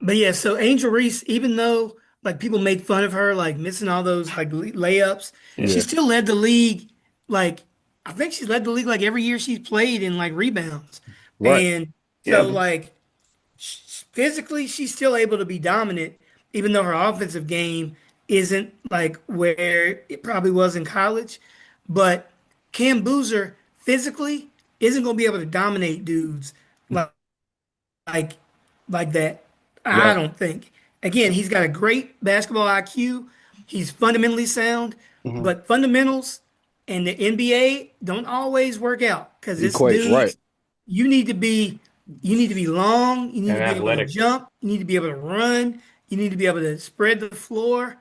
But yeah, so Angel Reese, even though like people made fun of her, like missing all those like layups, she Yeah. still led the league. Like I think she's led the league like every year she's played in like rebounds, Right. and Yeah, so like physically she's still able to be dominant, even though her offensive game isn't like where it probably was in college. But Cam Boozer physically isn't going to be able to dominate dudes like like like that. I Right. don't think. Again, he's got a great basketball IQ. He's fundamentally sound, hmm but fundamentals and the NBA don't always work out because this Equate. dude, Right. you need to be you need to be long, you need and to be able to athletic. jump, you need to be able to run, you need to be able to spread the floor,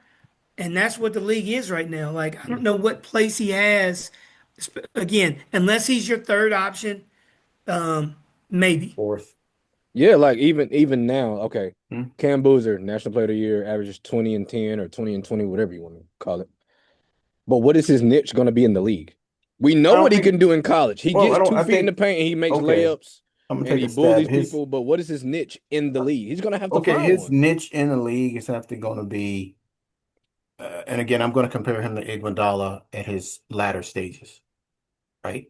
and that's what the league is right now. Like I don't know what place he has again, unless he's your third option, maybe. Fourth. Yeah, like even now, okay. Hmm? Cam Boozer, National Player of the Year, averages 20 and 10 or 20 and 20, whatever you want to call it. But what is his niche going to be in the league? We I know don't what he can think. do in college. He Well, I gets don't. 2 feet in the think. paint and he makes Okay, layups I'm gonna and take he a stab. bullies His people. But what is his niche in the league? He's going to have to okay, find his one. niche in the league is actually going to be, and again, I'm going to compare him to Iguodala at his latter stages, right?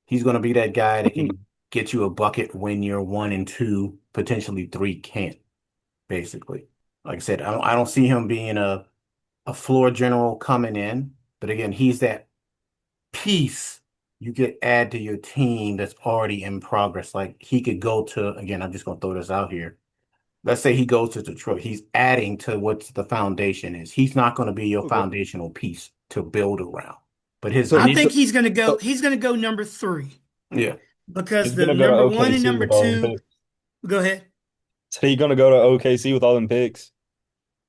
He's going to be that guy that can get you a bucket when you're one and two, potentially three can't, basically. Like I said, I don't see him being a floor general coming in, but again, he's that piece you could add to your team that's already in progress. Like he could go to, again, I'm just going to throw this out here. Let's say he goes to Detroit. He's adding to what the foundation is. He's not going to be your Okay. foundational piece to build around. But his I So niche, think so he's gonna go. so He's gonna go number three yeah. because He's the gonna go to number one and OKC number with all them two. picks. Go ahead. So he's gonna go to OKC with all them picks.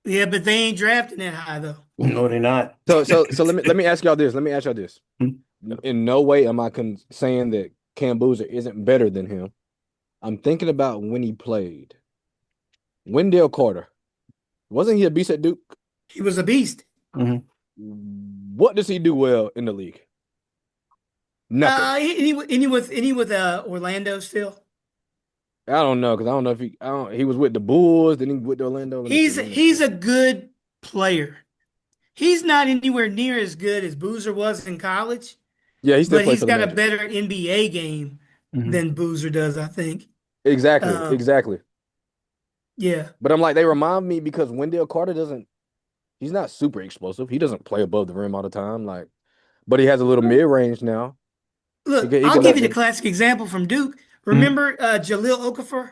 Yeah, but they ain't drafting that high though. No, they're not. so let me ask y'all this. Let me ask y'all this. In no way am I saying that Cam Boozer isn't better than him. I'm thinking about when he played. Wendell Carter. Wasn't he a beast at Duke? He was a beast. Mhm. What does he do well in the league? Nothing. He with Orlando still. I don't know because I don't know if he. I don't. He was with the Bulls. Then he with the Orlando. Let me see. He's Let me make he's sure. a good player. He's not anywhere near as good as Boozer was in college, Yeah, he still but played he's for the got a Magic. better NBA game Mhm. than Boozer does, I think. Exactly. Um, Exactly. yeah. But I'm like they remind me because Wendell Carter doesn't. He's not super explosive. He doesn't play above the rim all the time. Like, but he has a little mid range now. He Look, can. He I'll can give let you the them. classic example from Duke. Mhm. Remember Jaleel Okafor?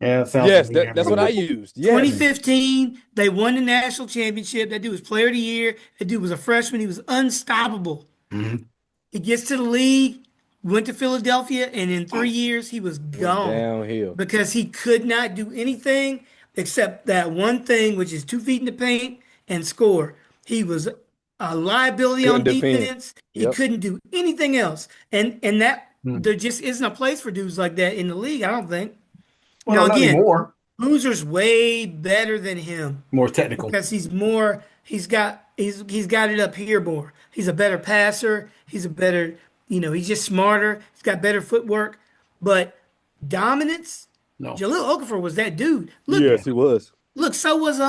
Yeah, it sounds Yes, familiar. I that's what I remember. used. Yes. 2015, they won the national championship. That dude was player of the year. That dude was a freshman. He was unstoppable. Mhm. He gets to the league, went to Philadelphia, and in 3 years, he was Went gone downhill. because he could not do anything except that one thing, which is 2 feet in the paint and score. He was a liability Couldn't on defend. defense. He Yep. couldn't do anything else. And that Mhm. there just isn't a place for dudes like that in the league, I don't think. Well, Now, not again, anymore. Boozer's way better than him More technical. because he's got it up here more. He's a better passer. He's a better, he's just smarter. He's got better footwork. But dominance, No. Jaleel Okafor was that dude. Look, Yeah. Yes, he was. look, so was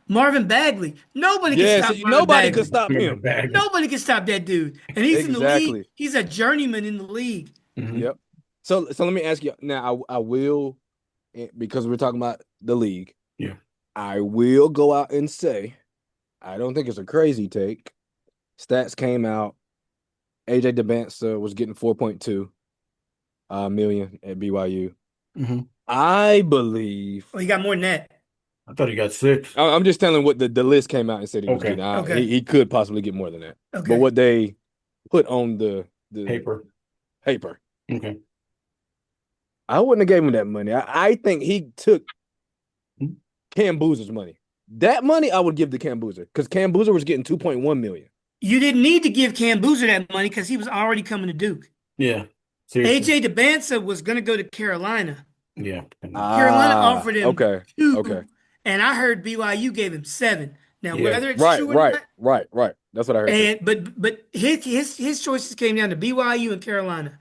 Marvin Bagley. Nobody can Yes, stop Marvin nobody could Bagley. stop Remember him. Bagley. Nobody can stop that dude. And he's in the league. Exactly. He's a journeyman in the league. Mhm. Yep. So let me ask you now. I will because we're talking about the league. Yeah. I will go out and say I don't think it's a crazy take. Stats came out. AJ DeBanza was getting 4.2 million at BYU. Mhm. I believe. Oh, he got more than that. I thought he got six. I'm just telling what the list came out and said he was Okay. getting. Okay. He could possibly get more than that. But Okay. what they put on the Paper. paper, Okay. I wouldn't have gave him that money. I think he took Mhm. Cam Boozer's money. That money I would give to Cam Boozer because Cam Boozer was getting 2.1 million. You didn't need to give Cam Boozer that money because he was already coming to Duke. Yeah. Seriously. AJ DeBanza was going to go to Carolina. Yeah. Carolina offered him Okay. Okay. two, and I heard BYU gave him seven. Now, Yeah. whether it's Right, true or right, not, right, right. That's what I heard too. but his choices came down to BYU and Carolina.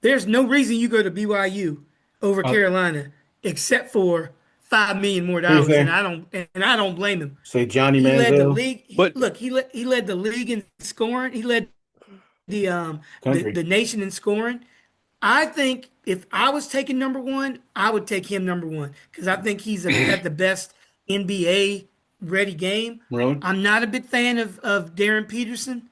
There's no reason you go to BYU over Uh, Carolina except for $5 million more, Who you and say? I don't blame him. Say Johnny He led the Manziel, league. But He led the league in scoring. He led country. the nation in scoring. I think if I was taking number one, I would take him number one because I think he's got the best NBA ready game. Really? I'm not a big fan of Darren Peterson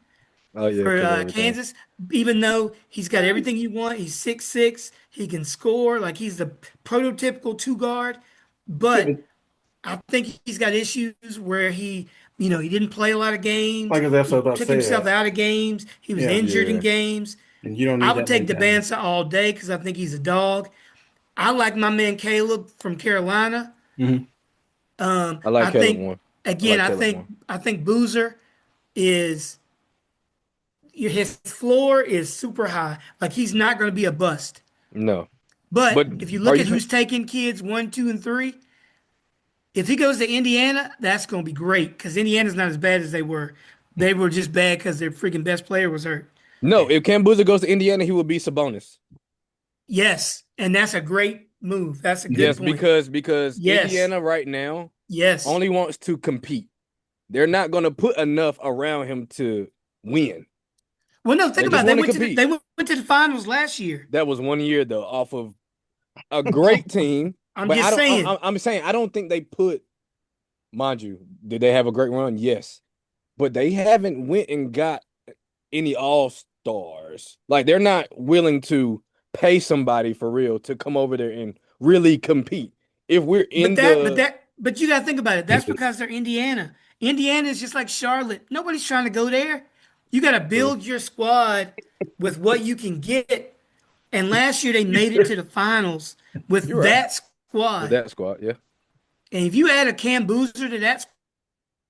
oh yeah, for kill everything. Kansas, even though he's got everything you want. He's 6'6", he can score, like he's the prototypical two guard. Yeah, But but I think he's got issues where he didn't play a lot of games. like that's what I He was about to took say. himself out of games. He was Yeah, injured in Yeah. games. and you don't I need would that take mentality. Debansa all day because I think he's a dog. I like my man Caleb from Carolina. Hmm. I like I Caleb think one. I again, like I Caleb think one. I think Boozer is his floor is super high. Like he's not going to be a bust. No. But But if you are look you at who's taking kids 1, 2, and 3, if he goes to Indiana, that's going to be great because Indiana's not as bad as they were. They were just bad because their freaking best player was hurt. no, if Cam Boozer goes to Indiana, he will be Sabonis. Yes, and that's a great move. That's a good Yes, point. because Yes, Indiana right now yes. only wants to compete. They're not going to put enough around him to win. Well, no, think They about just it. They want to went to the, compete. they went to the finals last year. That was 1 year though, off of a great team. I'm But I just don't. saying. I'm saying I don't think they put. Mind you, did they have a great run? Yes, but they haven't went and got any all stars. Like they're not willing to pay somebody for real to come over there and really compete. If we're But in the you got to think about it. That's because they're Indiana. Indiana is just like Charlotte. Nobody's trying to go there. You got to true, build your squad with what you can get. And last year they made it to the finals you're with right that with squad. that squad. Yeah. And if you add a Cam Boozer to that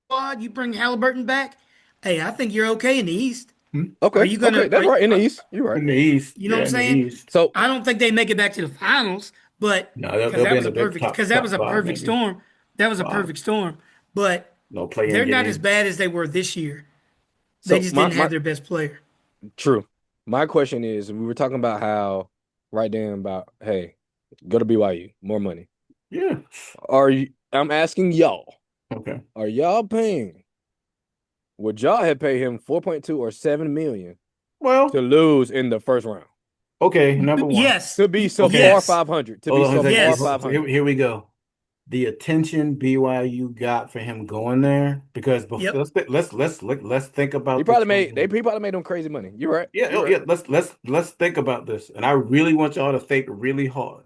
squad, you bring Halliburton back. Hey, I think you're okay in the East. Are Okay. you Okay. gonna? That's right in the East. You're right. In the East, You know what yeah, I'm in the saying? East. So I don't think they make it back to the finals, but No, they'll, because they'll that be in was the a big perfect top because that was top a five, perfect maybe storm. That was a five. perfect storm. But No play-in they're not as game. bad as they were this year. They so just my didn't my have their best player. true. My question is, we were talking about how right then about hey, go to BYU, more money. Yeah. Are you? I'm asking y'all. Okay. Are y'all paying? Would y'all have paid him 4.2 or 7 million to Well, lose in the first round? okay. Number one. Yes, To be Okay. subpar yes, 500. To be Hold on a second. subpar yes. So here, 500. here we go. The attention BYU got for him going there because Yep. let's think He about this probably for a made they minute. he probably made them crazy money. You're right. Yeah, You're oh, right. yeah. Let's think about this, and I really want y'all to think really hard.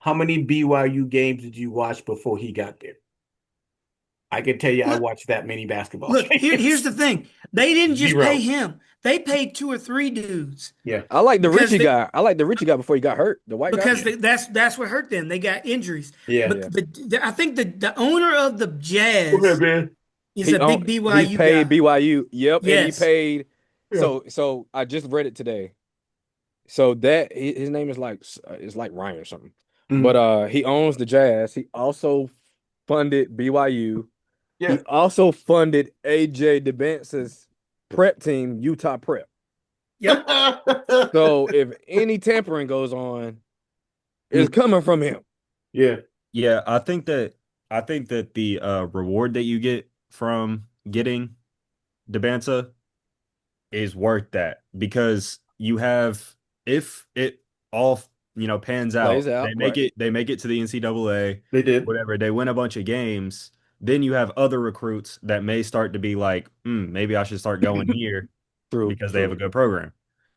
How many BYU games did you watch before he got there? I can tell you, I Look, watched that many basketball here's games. the thing. They didn't just pay Zero. him. They paid 2 or 3 dudes Yeah, I like the because Richie they guy. I like the Richie guy before he got hurt. The white guy. because that's what hurt them. They got injuries. yeah. But Yeah. I think the owner of the Go ahead, Jazz man. is He a owned big he BYU paid guy. BYU. Yep, and he Yes. paid Yeah. so I just read it today. So that his name is like Ryan or something. But Mhm. he owns the Jazz. He also funded BYU. He Yeah. also funded AJ DeBence's prep team, Utah Prep. Yep. So if any tampering goes on, it's Mm. coming from him. Yeah. Yeah, I think that the reward that you get from getting Debanza is worth that because you have if it all pans Plays out, out, right? they make it to the NCAA, They did. whatever, they win a bunch of games, then you have other recruits that may start to be like, maybe I should start going here True, because they have a true. good program.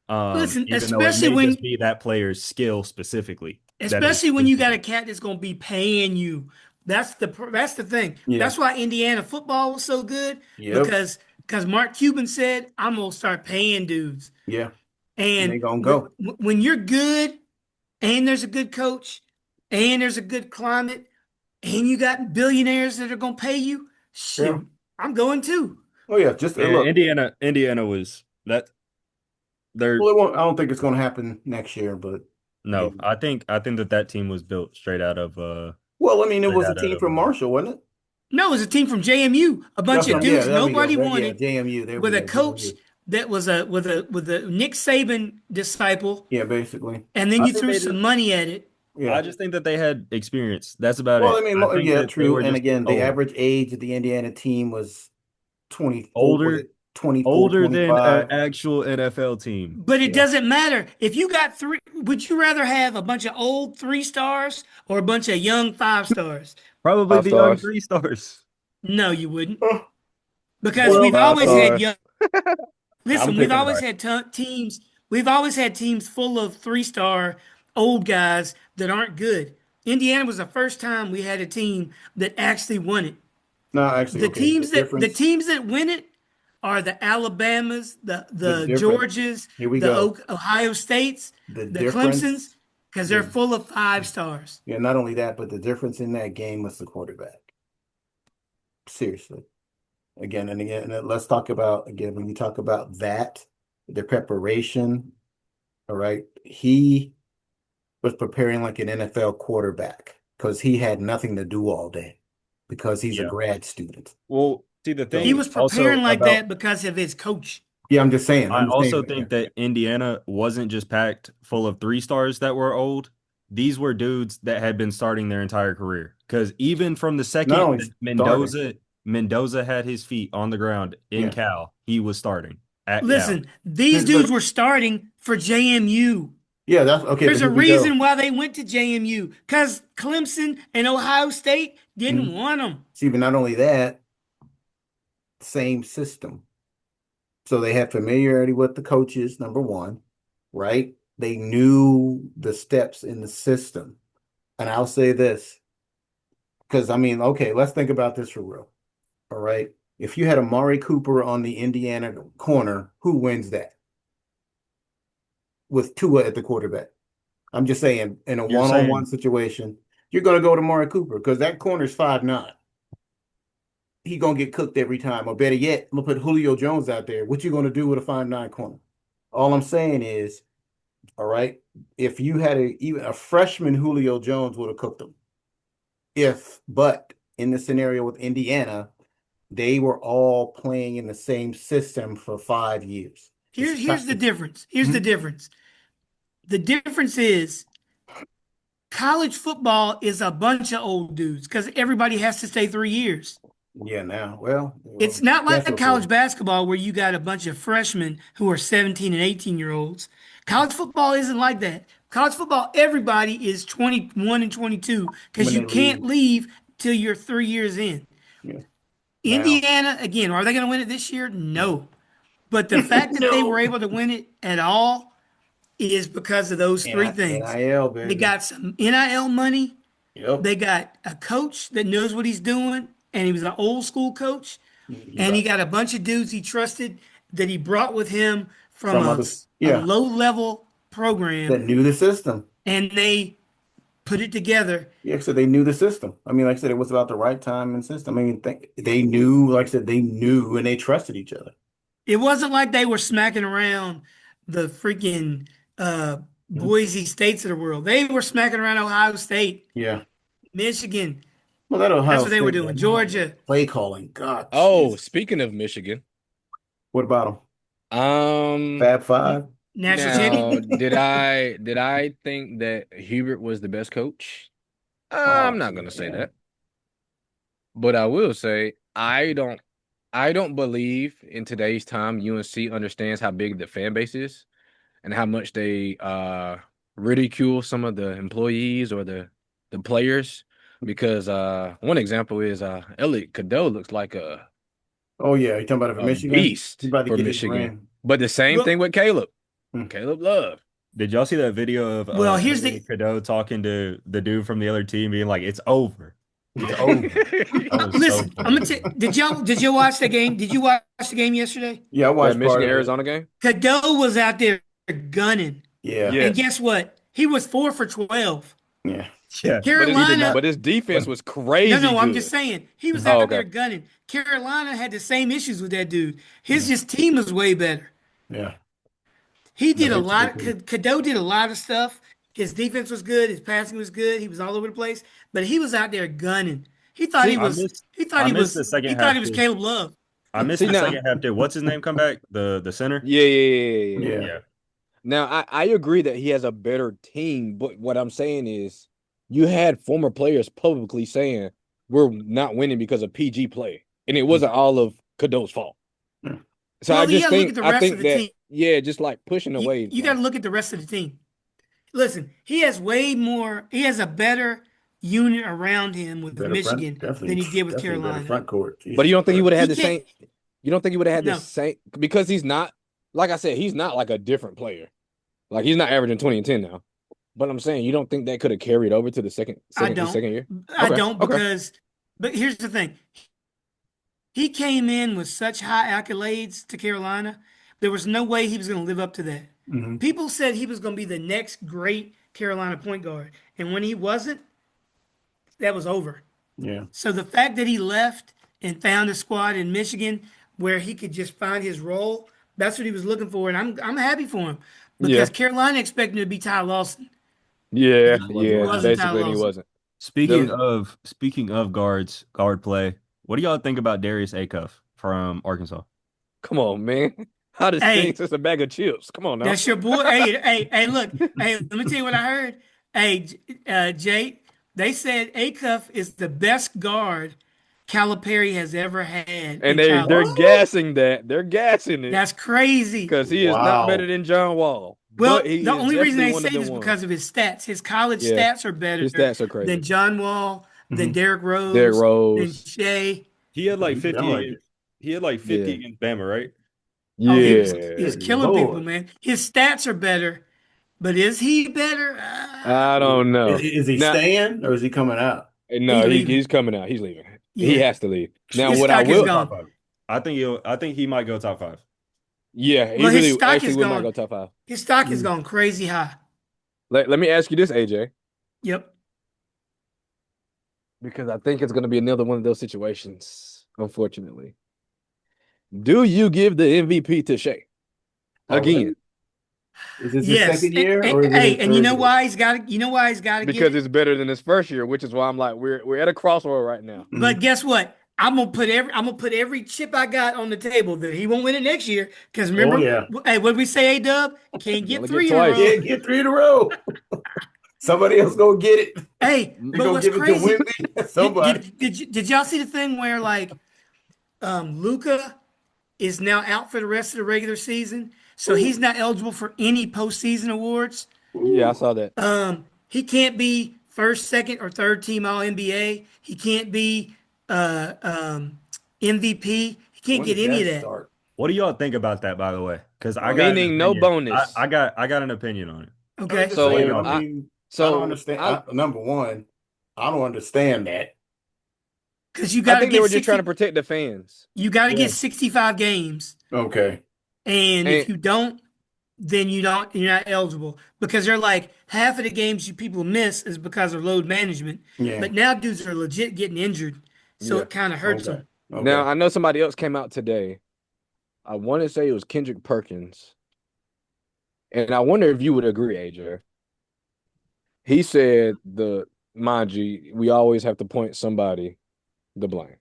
Listen, Even though it may just be that player's skill specifically that is especially when you got a interesting. cat that's going to be paying you. That's the thing. Yeah. That's why Indiana football was so good Yep. because Mark Cuban said, "I'm gonna start paying dudes." Yeah. And they And gonna go. when you're good and there's a good coach and there's a good climate and you got billionaires that are gonna pay you, Yeah. shit, I'm going too. Oh yeah. Just Yeah, look. Indiana was that they're Well, it won't, I don't think it's gonna happen next year, but yeah. no, I think that team was built Well, I mean, it straight was a out team of from Marshall, wasn't it? No, it was a team from JMU, a bunch That's of what, yeah, dudes there we go. nobody There, yeah, wanted, JMU. There we with a go. coach JMU. that was a Nick Saban disciple, Yeah, basically. and then I you think threw they did. some money at it. Yeah. I just think that they had experience. That's about Well, I it. mean, I think yeah, that they true. were And just again, the old, average age of the Indiana team was 24, was older, it 24, older than an 25? actual NFL team. But it Yeah. doesn't matter. If you got three, would you rather have a bunch of old 3 stars or a bunch of young 5 stars? Probably Five the young stars. 3 stars. No, you wouldn't. Huh. Because Well, we've Five always had stars. young. I'm Listen, we've picking always the had teams. We've always had teams full of 3 star old guys that aren't good. Indiana was the first time we had a team that actually won it. no, actually, The okay. teams that win it are the Alabamas, the The the difference. Georgias, Here we the go. Ohio States, The the Clemsons, difference. because they're The full of 5 stars. Yeah, not only that, but the difference in that game was the quarterback. Seriously. Again and again, and let's talk about again when you talk about that, the preparation. All right, he was preparing like an NFL quarterback because he had nothing to do all day because he's a Yeah. grad student. Well, see, the He So thing was also preparing like about that because of his coach. yeah, I'm just saying. I I'm just also saying. Yeah. think that Indiana wasn't just packed full of 3 stars that were old. These were dudes that had been starting their entire career. Because even from the Not second only that starting. Mendoza had his feet on the ground in Yeah. Cal, he was starting at Cal. Listen, these dudes But were starting for JMU. yeah, that's okay. But There's a here we go. reason why they went to JMU because Clemson and Ohio State didn't Mhm. want them. See, but not only that, same system. So they had familiarity with the coaches, number one, right? They knew the steps in the system. And I'll say this, because I mean, okay, let's think about this for real. All right. If you had Amari Cooper on the Indiana corner, who wins that with Tua at the quarterback? I'm just saying, in a You're one-on-one saying situation, you're going to go to Amari Cooper because that corner's 5'9". He going to get cooked every time. Or better yet, I'm going to put Julio Jones out there. What you going to do with a 5'9" corner? All I'm saying is, all right, if you had even a freshman Julio Jones would have cooked him. But in the scenario with Indiana, they were all playing in the same system for 5 years. Here's the difference. Here's the Mhm. difference. The difference is college football is a bunch of old dudes because everybody has to stay 3 years. Yeah, now, well, It's not like transfer college portal. basketball where you got a bunch of freshmen who are 17 and 18-year-olds. College football isn't like that. College football, everybody is 21 and 22 because When you they can't leave, leave till you're 3 years in. yeah. Now, Indiana, again, are they going to win it this year? No. But the fact that they were no. able to win it at all is because of those three things. NIL, They baby. got some NIL money. Yep. They got a coach that knows what he's doing, and he was an old school coach. He And he got got a bunch of dudes he trusted that he brought with him from from a, others. a Yeah, low level that program, knew the system. and they put it together. Yeah, so they knew the system. I mean, like I said, it was about the right time and system. I mean, they knew, like I said, they knew and they trusted each other. It wasn't like they were smacking around the freaking Mhm. Boise States of the world. They were smacking around Ohio State, Yeah. Michigan. Well, that That's Ohio what they were State, doing. man, no. Georgia. Play calling. God, Oh, Jesus. speaking of Michigan, What about them? um, Fab Five? National now champion. did I think that Hubert was the best coach? I'm Oh, not gonna say man. that, but I will say I don't believe in today's time UNC understands how big the fan base is and how much they ridicule some of the employees or the players because one example is Elliot Cadeau looks like Oh, yeah. You talking about it for a Michigan? He beast about to for get his Michigan. ring. But the same thing Well, with Caleb. Hmm. Caleb Love. did y'all see that video of well, here's the Elliot Cadeau talking to the dude from the other team being like, it's over. It's over. That was so listen. I'm funny. gonna tell. Did you watch the game? Did you watch the game yesterday? Yeah, I That watched part Michigan of it. Arizona game? Cadeau was out there gunning, Yeah. and Yes. guess what? He was 4 for 12. Yeah. Yeah. But his He did Carolina, not. but his defense But was no, crazy no, I'm just good. saying he was Oh, out okay. there gunning. Carolina had the same issues with that dude. His yeah. just team was way better. Yeah. He No, did a it's a good lot. team. Cadeau did a lot of stuff. His defense was good. His passing was good. He was all over the place, but he was out there gunning. He thought he See, I was. missed He thought I he missed was. the He second thought half he was too. Caleb Love. I missed See the now. second half too. What's his name come back? The center? Yeah, yeah, yeah, yeah, yeah. yeah. Yeah. Now, I agree that he has a better team, but what I'm saying is you had former players publicly saying we're not winning because of PG play, and it wasn't all of Cadeau's fault. Yeah. So Well, you got to look at the I rest of think the that team. yeah, just like pushing You, away. you got to look at the rest of the team. Listen, he has way more. He has a better unit around him with Better front, Michigan than definitely, he did with definitely better Carolina. front court. But you Jesus don't think he would have Christ. had He the can't. same? You don't think he would have had the No, same because he's not like I said, he's not like a different player. Like he's not averaging 20 and 10 now. But I'm saying you don't think that could have carried over to the I his don't. second year? I Okay, don't okay. because. But here's the thing. He came in with such high accolades to Carolina. There was no way he was going to live up to that. Hmm. People said he was going to be the next great Carolina point guard, and when he wasn't, that was over. Yeah. So the fact that he left and found a squad in Michigan where he could just find his role, that's what he was looking for, and I'm happy for him Yeah. because Carolina expected him to be Ty Lawson. Yeah, He He wasn't yeah. around. wasn't Ty Basically, and he Lawson. wasn't. Speaking The, of guard play, what do y'all think about Darius Acuff from Arkansas? come on, man. How does things Hey, just a bag of chips? Come on now. that's your boy. Hey, look. Hey, let me tell you what I heard. Hey, Jay, they said Acuff is the best guard Calipari has ever had And in they're college. What? gassing that. They're gassing it That's crazy. because he is not better Wow. than John Wall, but Well, he the is only reason definitely they one of say them this is ones. because of his stats. His college Yeah, stats are better his stats are than crazy. John Wall, than Hmm. Derrick Derrick Rose, than Rose. Shea. He had like You sound 50 like against it. he had like 50 Yeah. against Bama, right? Oh, he was Yeah. Good killing people, Lord. man. His stats are better, but is he better? I don't Is, know. is he Now, staying or is he coming out? He no, leaving. he's coming out. He's leaving. He Yeah, has to leave. Now, his what I stock is will, Top gone. five. I think he might go top 5. yeah, he Well, his really stock actually is will might gone. go top five. His stock is Mm. gone crazy high. Let me ask you this, AJ, Yep. because I think it's going to be another one of those situations, unfortunately. Do you give the MVP to Shea Already? again? Is this his Yes. second year or is it Hey, his and you third know year? why he's got to. You know why he's got to get Because it. it's better than his first year, which is why I'm like, we're at a crossroad right now. But guess what? I'm gonna put every chip I got on the table that he won't win it next year. Because Oh remember, yeah. hey, what did we say, A-Dub? Can't You get only get three in a twice. row. Yeah, get three in a row. Somebody else gonna get it. Hey, They're but gonna what's give it to crazy? Wimby. Did Somebody. did did y'all see the thing where like Luca is now out for the rest of the regular season, so Ooh, he's not eligible for any postseason awards. Yeah, I ooh. saw that. He can't be first, second, or third team All NBA. He can't be MVP. He can't When get does any of that that. start? What do y'all think about that, by the way? Because I got an Meaning no opinion. bonus. I got an opinion on it. I'm Okay. just What do saying. So I y'all think? mean, I don't so understand. Number one, I don't understand that. Because you I got to think they get were just trying to 60, protect the fans. you got to Yeah. get 65 games. Okay. And if And you don't, then you're not eligible. Because they're like half of the games you people miss is because of load management. Yeah. But now dudes are legit getting injured. So yeah. it kind of hurts Okay. them. Now Okay. I know somebody else came out today. I want to say it was Kendrick Perkins. And I wonder if you would agree, AJ. He said mind you, we always have to point somebody the blame.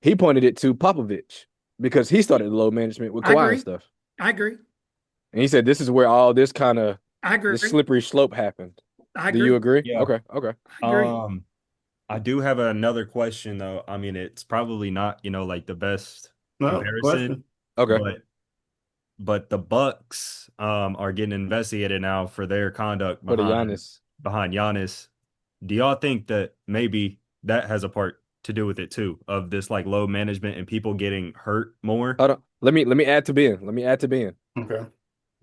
He pointed it to Popovich because he started the load management with I Kawhi and agree. stuff. I agree. And he said this is where all this kind of I agree. this slippery slope happened. I Do you agree. agree? Yeah. Okay, okay. I agree. I do have another question though. I mean, it's probably not, like the best No comparison, question. Okay. but the Bucks are getting investigated now for their conduct For the Giannis. behind Giannis. Do y'all think that maybe that has a part to do with it too, of this like load management and people getting hurt more? Hold on. Let me add to Ben. Let me add to Ben. Okay.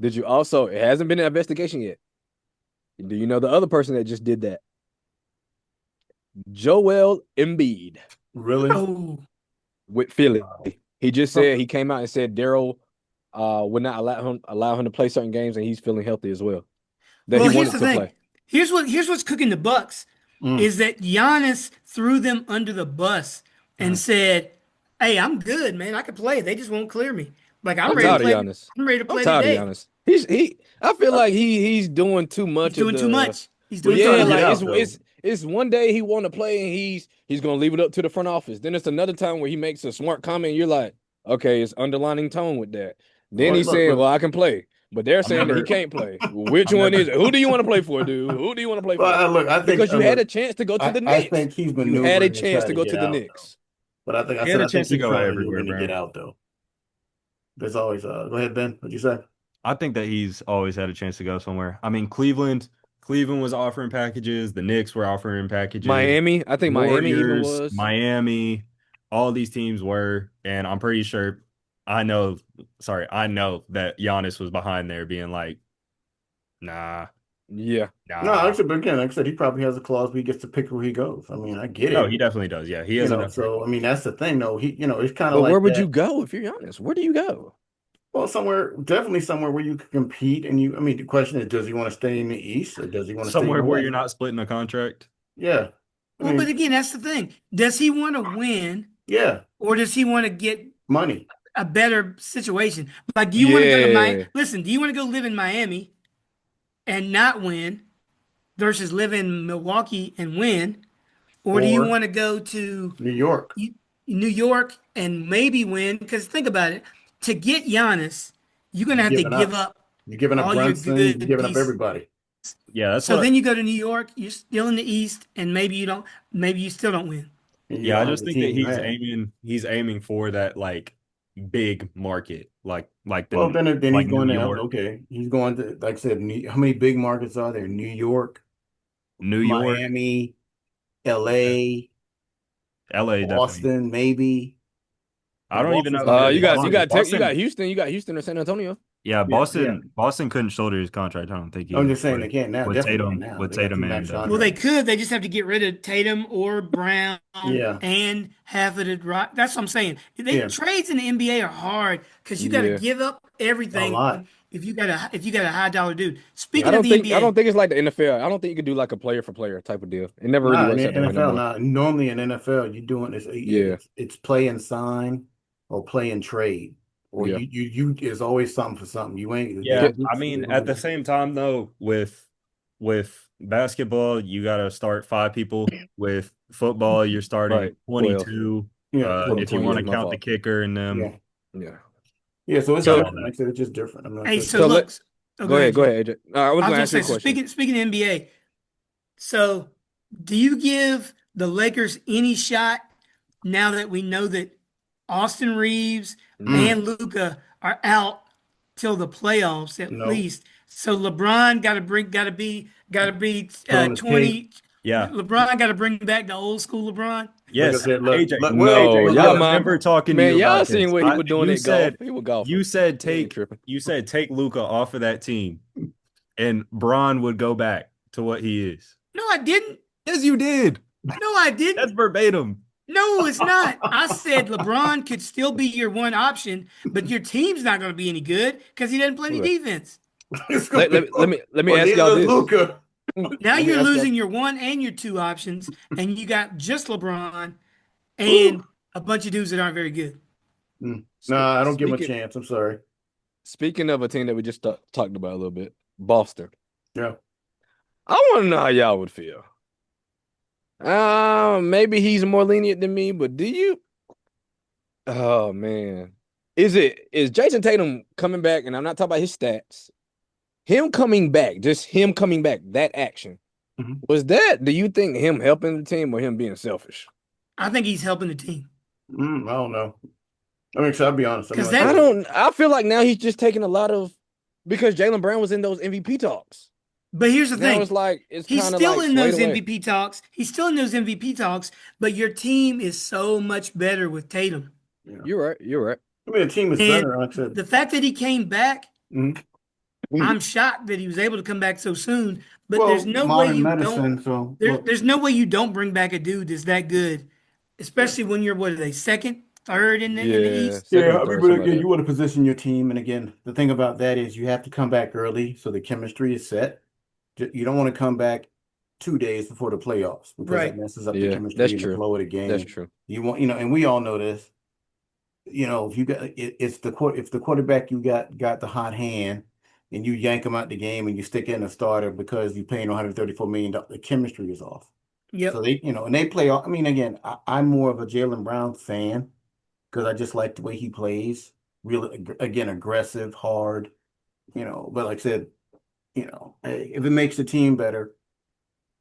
Did you also it hasn't been an investigation yet. Do you know the other person that just did that? Joel Embiid Really? Oh, with Philly. Wow. He just said he came out and said Daryl would not allow him to play certain games and he's feeling healthy as well. That well, he here's wanted the to thing. play. Here's what's cooking the Bucks Mm. is that Giannis threw them under the bus and Mm. said, "Hey, I'm good, man. I can play. They just won't clear me. Like I'm I'm ready to tired of play. Giannis. I'm ready to I'm play tired of today." Giannis. I feel like he's doing too He's much of doing too the much. He's Well, doing he's too trying yeah, to get like much. out though. it's one day he want to play and he's gonna leave it up to the front office. Then it's another time where he makes a smart comment. And you're like, okay, it's underlining tone with that. Then Well, he's look, saying, look. well, I can play. but they're I saying that he remember, can't play. Which I one is remember, it? Who do you want to play for, dude? Who do you want to play Well, for? I think Because you had a chance to go to the I Knicks. think he's You had a maneuvering to chance try to to go get to the out though. Knicks. But he had a I think chance to he's go trying to everywhere, maneuver to get bro. out though. There's always go ahead, Ben. What'd you say? I think that he's always had a chance to go somewhere. I mean, Cleveland was offering packages. The Knicks were offering packages. Miami, I think Miami even Warriors, was. Miami, all these teams were, and I'm pretty sure I know, I know that Giannis was behind there being like, nah, Yeah. No, nah. but again, like I said, he probably has a clause where he gets to pick where he goes. I mean, I get No, it. he definitely does. Yeah, he has enough. So I mean, that's the thing though. It's kind of But where like would you that. go if you're honest? Where do you go? Well, definitely somewhere where you can compete. And I mean, the question is, does he want to stay in the East or does he want to stay in Somewhere the where West? you're not splitting a contract. Yeah. I Well, but mean, again, that's the thing. Does he want to win yeah, or does he want to get money. a better situation? Like, do you want to go to Yeah. listen, do you want to go live in Miami and not win versus live in Milwaukee and win? Or do you Or want to go to New York. New York and maybe win? Because think about it. To get Giannis, you're going to You're have to giving give up. up You're giving up all your Brunson. You're good giving up pieces. everybody. Yeah, that's So what. then you go to New York, you're still in the East, and maybe you still don't win. And you Yeah, I don't have just the think that team you had. he's aiming for that like big market, Well, then he's like New going to York, okay. He's going to, like I said, how many big markets are there? New York, New York, Miami, LA, LA definitely. Boston, maybe. I Well, don't even Boston's know not Uh, really you a got you market. got you got Boston. Houston or San Antonio. Yeah, Yeah, yeah. Boston couldn't shoulder his contract. I don't think I'm either just saying they can't now. Definitely can't now. With They got Tatum two and max Well, they contracts. could. They just have to get rid of Tatum or Brown Yeah, and half of the right. That's what I'm saying. yeah, Trades in the NBA are hard because you got to Yeah. give up a everything lot. if you got a high dollar dude. Yeah. Speaking of the I don't NBA, think it's like the NFL. I don't think you could do like a player for player type of deal. It never really Nah, in works the out that way no NFL, more. nah. Normally in NFL, you're doing this. Yeah. It's play and sign or play and trade, or Yeah. you. It's always something for something. You ain't. They Yeah, don't do. I They mean, don't at the do. same time though, with basketball, you gotta start five people. With football, you're starting Right. 12. 22. Yeah, 12, If you 20. want yeah, to My count the fault. kicker and them, yeah, Yeah. yeah. So it's got So all different. that. Like I said, it's just different. I'm not hey, sure. so so let look. Oh, go go ahead. ahead, Go Jay. ahead, AJ. No, I was I was gonna gonna ask you say, a so question. speaking of NBA, so do you give the Lakers any shot now that we know that Austin Reeves Mm. Mm, and Luca are out till the playoffs at no, least? So LeBron got to be put on his cape. 20. Yeah. LeBron got to bring back the old school LeBron. Like I Yes, said, look, AJ. look. Well, No, AJ, look, I y'all look. mind remember talking to man, you y'all about seen this. what he was doing at golf. He was golfing. You said He ain't tripping. take Luca off of that team, and Braun would go back to what he is. No, I didn't. Yes, you did. No, I That's didn't. verbatim. No, it's not. I said LeBron could still be your one option, but your team's not going to be any good because he doesn't play any Okay. defense. It's gonna be. Let me Well, ask neither y'all does this. Luca. Now Let me you're ask y'all. losing your one and your two options, and you got just LeBron Ooh. and a bunch of dudes that aren't very good. Nah, I don't give him a Speaking chance. I'm sorry. speaking of a team that we just talked about a little bit, Boston. Yeah. I want to know how y'all would feel. Maybe he's more lenient than me, but do you? Oh man, is Jason Tatum coming back? And I'm not talking about his stats. Him coming back, just him coming back. That action Mhm. was that. Do you think him helping the team or him being selfish? I think he's helping the team I don't know. I mean, so I'll be honest. I'm because not I that. sure. don't. I feel like now he's just taking a lot of because Jaylen Brown was in those MVP talks. But here's the Now thing: it's like it's he's kind of still like in swayed those away. MVP talks. He's still in those MVP talks. But your team is so much better with Tatum, Yeah. You're right. You're right. I mean, the team is and better. Like I said. the fact that he came back, Mhm. I'm shocked that he was able to come back so soon. But there's Well, no way modern you don't. medicine. So look, There's no way you don't bring back a dude that's that good, especially when you're what are they second, third in the Yeah, East. second yeah. or I mean, third, but something like again, that. you want to position your team, and again, the thing about that is you have to come back early so the chemistry is set. You don't want to come back 2 days before the playoffs because that Right. messes up the Yeah, that's chemistry and the true. flow of the That's game. true. You want, and we all know this. If you got it's if the quarterback you got the hot hand and you yank him out the game and you stick in a starter because you're paying $134 million, the chemistry is off. So Yep. and they play off. I mean, again, I'm more of a Jaylen Brown fan because I just like the way he plays. Really, again, aggressive, hard. But like I said, hey, if it makes the team better,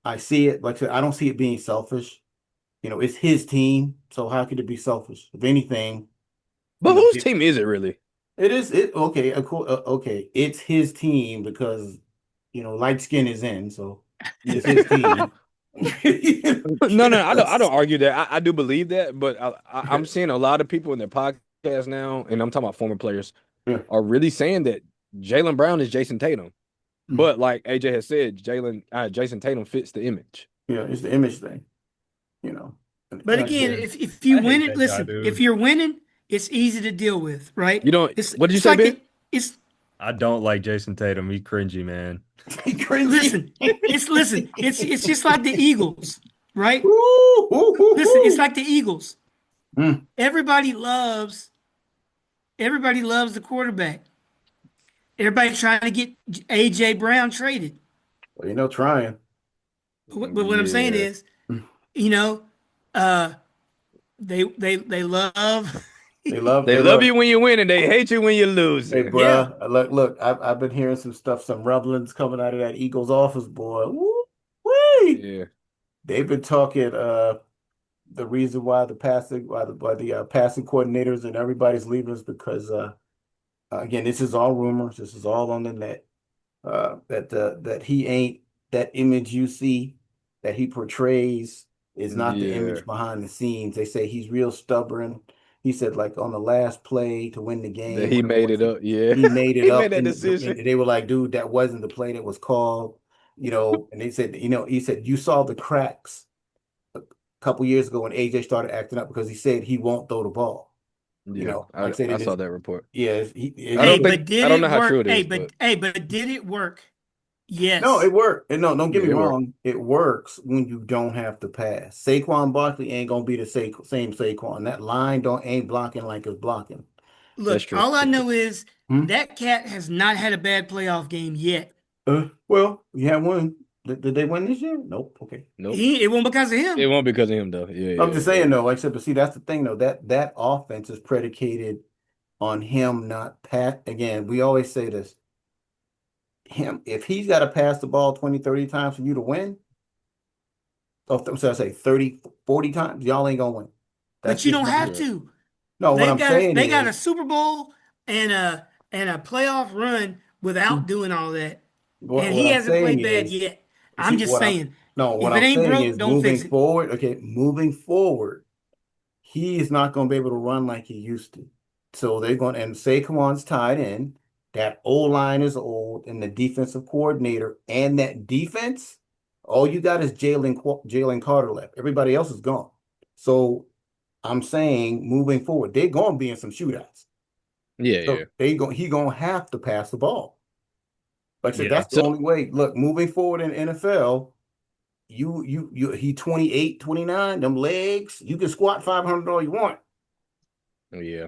I see it. Like I said, I don't see it being selfish. It's his team, so how could it be selfish? If anything, But whose it, team is it really? it is it okay, of course, okay, it's his team because light skin is in, so it's his team. No, I Yes. don't argue that. I do believe that, but I'm seeing a lot of people in their podcast now, and I'm talking about former players, Yeah. are really saying that Jaylen Brown is Jason Tatum. But like AJ has said, Jason Tatum fits the image. Yeah, it's the image thing, you know. But Like I again, said, if you I win hate it, that guy, listen, if dude. you're winning, it's easy to deal with, right? You don't. It's What did you it's say, like Ben? it's I don't like Jason Tatum. He's cringy, man. he cringy. It's just like the Eagles, right? Woo, woo, woo, Listen, it's woo. like the Eagles. Mm. Everybody loves everybody loves the quarterback. Everybody trying to get AJ Brown traded. Well, trying. But what I'm saying Yeah, is, you know, uh, they love. They love, they they love love. you when you win, and they hate you when you lose. Hey, Yeah, bruh, look, I've been hearing some stuff, some rumblings coming out of that Eagles office, boy. Woo, wee. Yeah, They've been talking. The reason why the passing coordinators and everybody's leaving is because again, this is all rumors. This is all on the net. That he ain't that image you see that he portrays is not the yeah. image behind the scenes. They say he's real stubborn. He said like on the last play to win the That game, he whatever it made was, it up. Yeah, he made it he made up, that and decision. they were like, "Dude, that wasn't the play that was called." And they said, he said you saw the cracks a couple years ago when AJ started acting up because he said he won't throw the ball. Yeah, Like I said I in saw his that report. yeah, hey, but I did don't know it how true work? it is, but Hey, but did it work? No, Yes. it worked. And no, don't get yeah, me it worked. wrong. It works when you don't have to pass. Saquon Barkley ain't gonna be the same Saquon. That line don't ain't blocking like it's blocking. That's Look, true. all I know is Hmm? that cat has not had a bad playoff game yet. Well, you had one. Did they win this year? Nope. Okay. Nope. It won't because of It him. won't because of him though. Yeah, I'm just yeah, saying though. Like I said, but see, that's the thing though. That offense is predicated on him not pat. Again, we always say this. Him, if he's got to pass the ball 20, 30 times for you to win, oh, I'm sorry, I say 30, 40 times, y'all ain't gonna win. That's But you just don't not. have yeah. to. No, what I'm saying They got a is. Super Bowl and a playoff run without doing all that. What And what he I'm hasn't saying played bad is, yet. I'm see just what I'm saying, no, what if it I'm ain't saying broke, is don't moving fix it. forward. Okay, moving forward, he is not going to be able to run like he used to. So they're going and Saquon's tied in. That O line is old, and the defensive coordinator and that defense. All you got is Jalen Carter left. Everybody else is gone. So I'm saying moving forward, they're going to be in some shootouts. Yeah, yeah. So he gonna have to pass the ball. Like I said, Yeah. that's the So only way. Look, moving forward in NFL, he 28, 29, them legs, you can squat 500 all you want. yeah.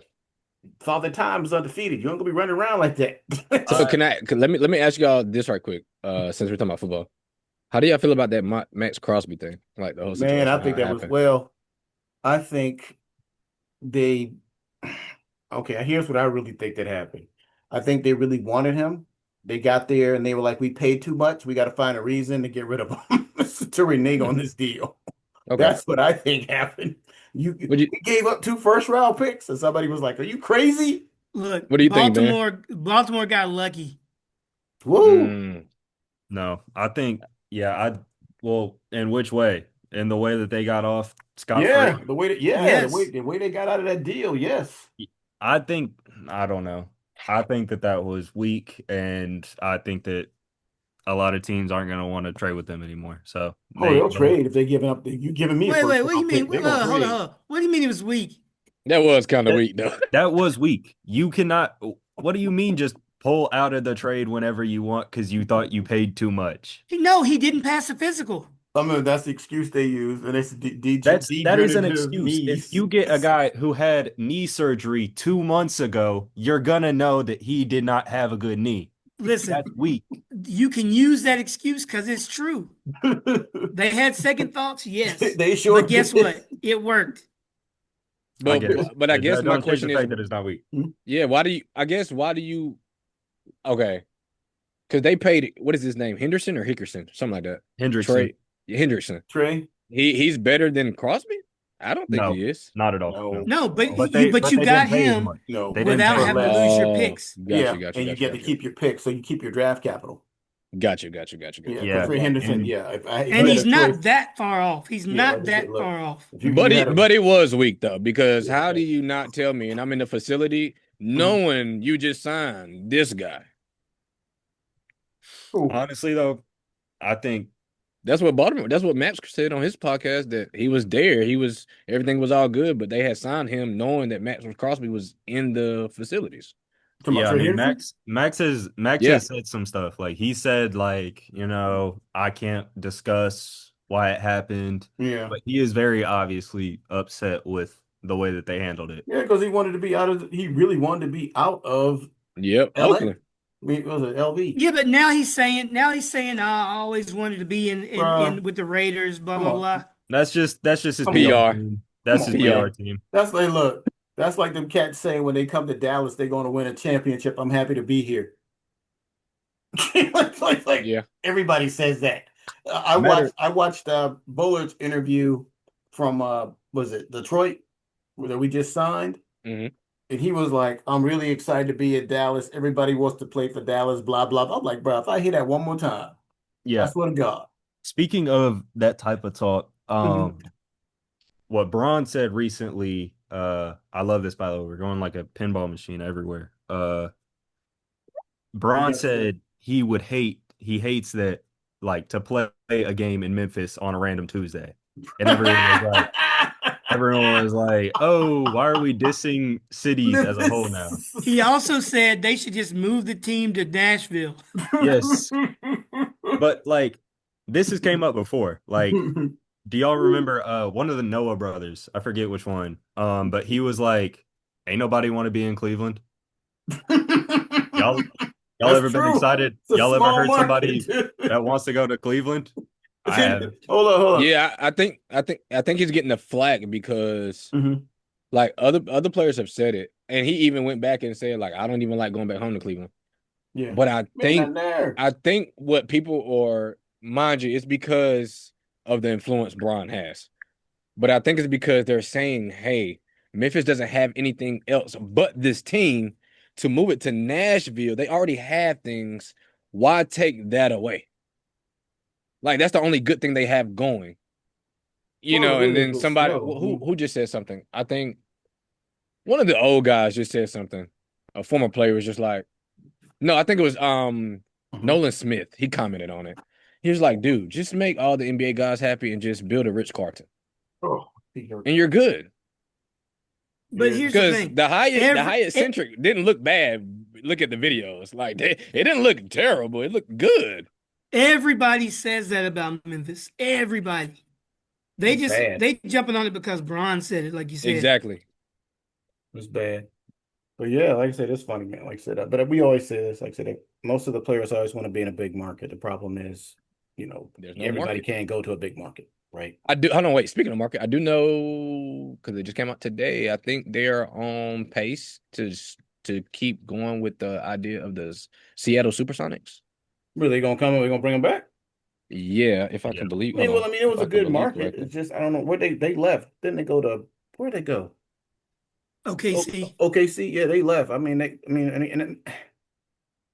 Father Time is undefeated. You ain't gonna be running around like that. So I let me ask y'all this right quick. Since we're talking about football, how do y'all feel about that Max Crosby thing? Like the whole Man, I situation, how think it that was happened. well, I think they okay, here's what I really think that happened. I think they really wanted him. They got there and they were like, we paid too much. We got to find a reason to get rid of him to renege on this deal. Okay. That's what I think happened. What do you We gave up 2 first-round picks, and somebody was like, "Are you crazy?" Look, What do you think, man? Baltimore got lucky. Woo! Mm, no. I think well, in which way? In the way that they got off Yeah, scot-free? Yes. the way they got out of that deal, yes. I think I don't know. I think that was weak, and I think that a lot of teams aren't going to want to trade with them anymore. So Oh, they'll trade if they're giving up. You giving me a Wait. first What do you round mean? pick, they're gonna Hold on, trade. hold on. What do you mean it was weak? that was kind of that weak though. that was weak. You cannot. What do you mean? Just pull out of the trade whenever you want because you thought you paid too much. No, he didn't pass the physical. I mean, that's the excuse they use, and it's That is an degenerative excuse. If knees. you get a guy who had knee surgery 2 months ago, you're gonna know that he did not have a good knee. Listen, That's weak. you can use that excuse because it's true. They had second thoughts, yes. They sure But guess did. what? It worked. I But guess but I it guess my don't change the question is, fact that it's not weak. yeah, why do you? I guess why do you? Okay, because they paid, what is his name? Henderson or Hickerson? Something like that. Hendrickson. Trey Henderson. Trey? He's better than Crosby? I don't think No, he is. not at all. No. No. No, but No. but But you they got didn't pay as him much. No. They didn't without pay as having to much. lose your Oh, picks. Yeah, and you get to keep your picks, so you keep your draft capital. Got you. Yeah, because Yeah. Trey Henderson, And yeah. If And you had he's a choice, not that far off. He's yeah, like not I said, that look, far off. if you But had a it was weak though, because yeah, how do you not tell me, and I'm in the facility, mhm. knowing you just signed this guy? Cool. honestly, though, I think That's what Baltimore. That's what Max said on his podcast, that he was there. Everything was all good, but they had signed him knowing that Max Crosby was in the facilities. Talking about Yeah, I Trey mean Henderson? Max Yeah. has said some stuff. Like he said, like, I can't discuss why it happened, Yeah. but he is very obviously upset with the way that they handled it. Yeah, because he really wanted to be out of Yep. LA. I Oakland. mean, was it LV? Yeah, but now he's saying I always wanted to be in Bruh, with the Raiders, blah come blah on. blah. That's just his Come PR on. PR. team. Come That's on, his man. PR PR. team. That's like, look, that's like them cats saying when they come to Dallas, they're going to win a championship. I'm happy to be here. Like Yeah. everybody says that. Matter. I watched Bullard's interview from was it Detroit that we just signed, hmm and he was like, "I'm really excited to be at Dallas. Everybody wants to play for Dallas." Blah blah. I'm like, bro, if I hear that one more time, I Yeah. swear to God. Speaking of that type of talk, Mhm. what Braun said recently, I love this, by the way. We're going like a pinball machine everywhere. Braun Yes. said he hates that, like, to play a game in Memphis on a random Tuesday. And everyone was like, "Oh, why are we dissing cities as a whole now?" He also said they should just move the team to Nashville. Yes. But like this has came up before. Like, do y'all remember one of the Noah brothers? I forget which one. But he was like, "Ain't nobody want to be in Cleveland." Y'all y'all That's ever been true. excited? It's a Y'all ever small heard market. somebody that wants to go to Cleveland? I have. Hold on. Yeah, I think he's getting the flack because Mhm. like other players have said it, and he even went back and said like I don't even like going back home to Cleveland. Yeah. But Man, not there. I think what people are, mind you, it's because of the influence Braun has. But I think it's because they're saying, hey, Memphis doesn't have anything else but this team. To move it to Nashville, they already have things. Why take that away? Like that's the only good thing they have going. Well, it And is a then little somebody slow. who just said something. I think one of the old guys just said something. A former player was just like, no, I think it was Mhm. Nolan Smith. He commented on it. He was like, dude, just make all the NBA guys happy and just build a Rich Carlton. Oh, he hurt. And you're good. But Yeah. here's the Because thing: the every Hyatt Centric didn't look bad. Look at the videos. Like it didn't look terrible. It looked good. everybody says that about Memphis. Everybody. It's bad. They jumping on it because Braun said it, like you said. Exactly. It's bad. But yeah, like I said, it's funny, man. Like I said, but we always say this. Like I said, most of the players always want to be in a big market. The problem is, There's no everybody market. can't go to a big market, right? I do. Hold on, wait. Speaking of market, I do know because it just came out today. I think they're on pace to keep going with the idea of the Seattle Supersonics. Really gonna come and we're gonna bring them back? Yeah, if I Yeah. can believe. I mean, Hold well, on, I mean, it if was I a can good believe market. correctly. It's just I don't know where they left. Didn't they go to where'd they go? OKC. OKC. Yeah, they left. I mean, and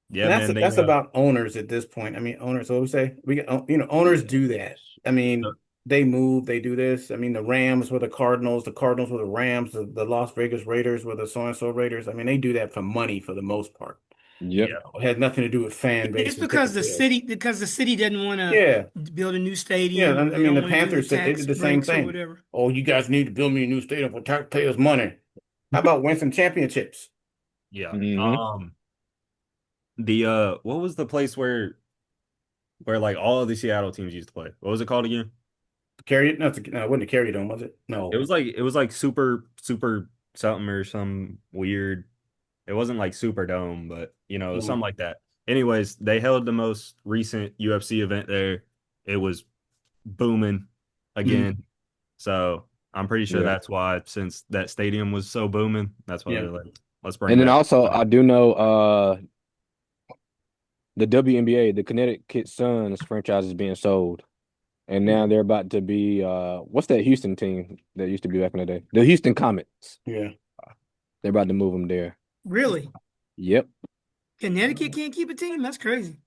Yeah, man. They that's about owners at this point. I mean, owners. What we say? We get owners do that. I uh, mean, they move, they do this. I mean, the Rams were the Cardinals were the Rams, the Las Vegas Raiders were the so and so Raiders. I mean, they do that for money for the most part. Yep. yeah. It has nothing to do with fan It's base and ticket sales. because the city doesn't want to Yeah, build a new yeah. stadium, or I they mean, don't the want to do the Panthers said they tax did the same breaks or thing. whatever. Oh, you guys need to build me a new stadium for taxpayers' money. How about win some championships? Yeah. hmm The what was the place where like all of the Seattle teams used to play? What was it called again? Carry it? No, it wasn't the Carry Dome, was it? No. It was like super something or some weird. It wasn't like Super Dome, but it was something Mm. like that. Anyways, they held the most recent UFC event there. It was booming Mhm. again. So I'm pretty sure Yeah. that's why, since that stadium was so booming, that's why Yeah. they're like, let's bring And then back. also I do know the WNBA, the Connecticut Suns franchise is being sold. And now Mhm. they're about to be what's that Houston team that used to be back in the day? The Houston Comets. Yeah. They're about to move them there. Really? Yep. Connecticut can't keep a team? That's crazy.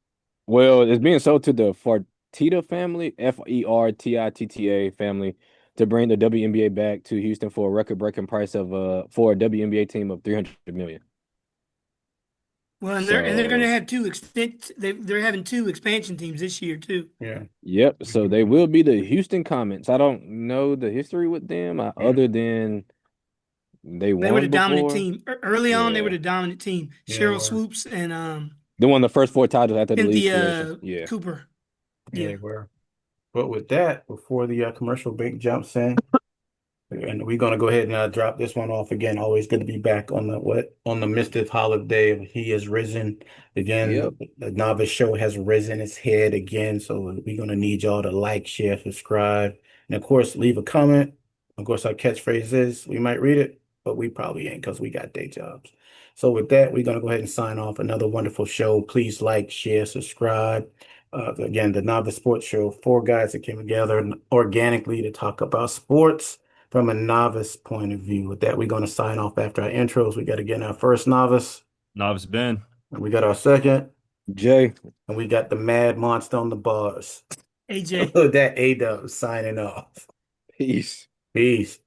Well, it's being sold to the Fertitta family, Fertitta family, to bring the WNBA back to Houston for a record-breaking price of for a WNBA team of 300 million. Well, and they're going to So, have they're having two expansion teams this year too. Yeah. yep. So Mhm. they will be the Houston Comets. I don't know the history with them Yeah. other than they They were the won dominant before. team. Early on, they were Yeah. the dominant team. Yeah, they Cheryl were. Swoops and They won the first four titles after the league's creation. Cynthia Yeah. Cooper. Yeah, Yeah. they were. But with that, before the commercial break jumps in, and we're gonna go ahead and drop this one off again. Always good to be back on the mystic holiday of He has risen. Yep. Again, the novice show has risen its head again. So we're gonna need y'all to like, share, subscribe, and of course leave a comment. Of course, our catchphrase is we might read it, but we probably ain't because we got day jobs. So with that, we're gonna go ahead and sign off. Another wonderful show. Please like, share, subscribe. Again, the Novice Sports Show, four guys that came together organically to talk about sports from a novice point of view. With that, we're going to sign off after our intros. We got to get our first novice, Novice Ben. and we got our second, Jay. and we got the mad monster on the bars. AJ. That A-Dub signing off. Peace. Peace.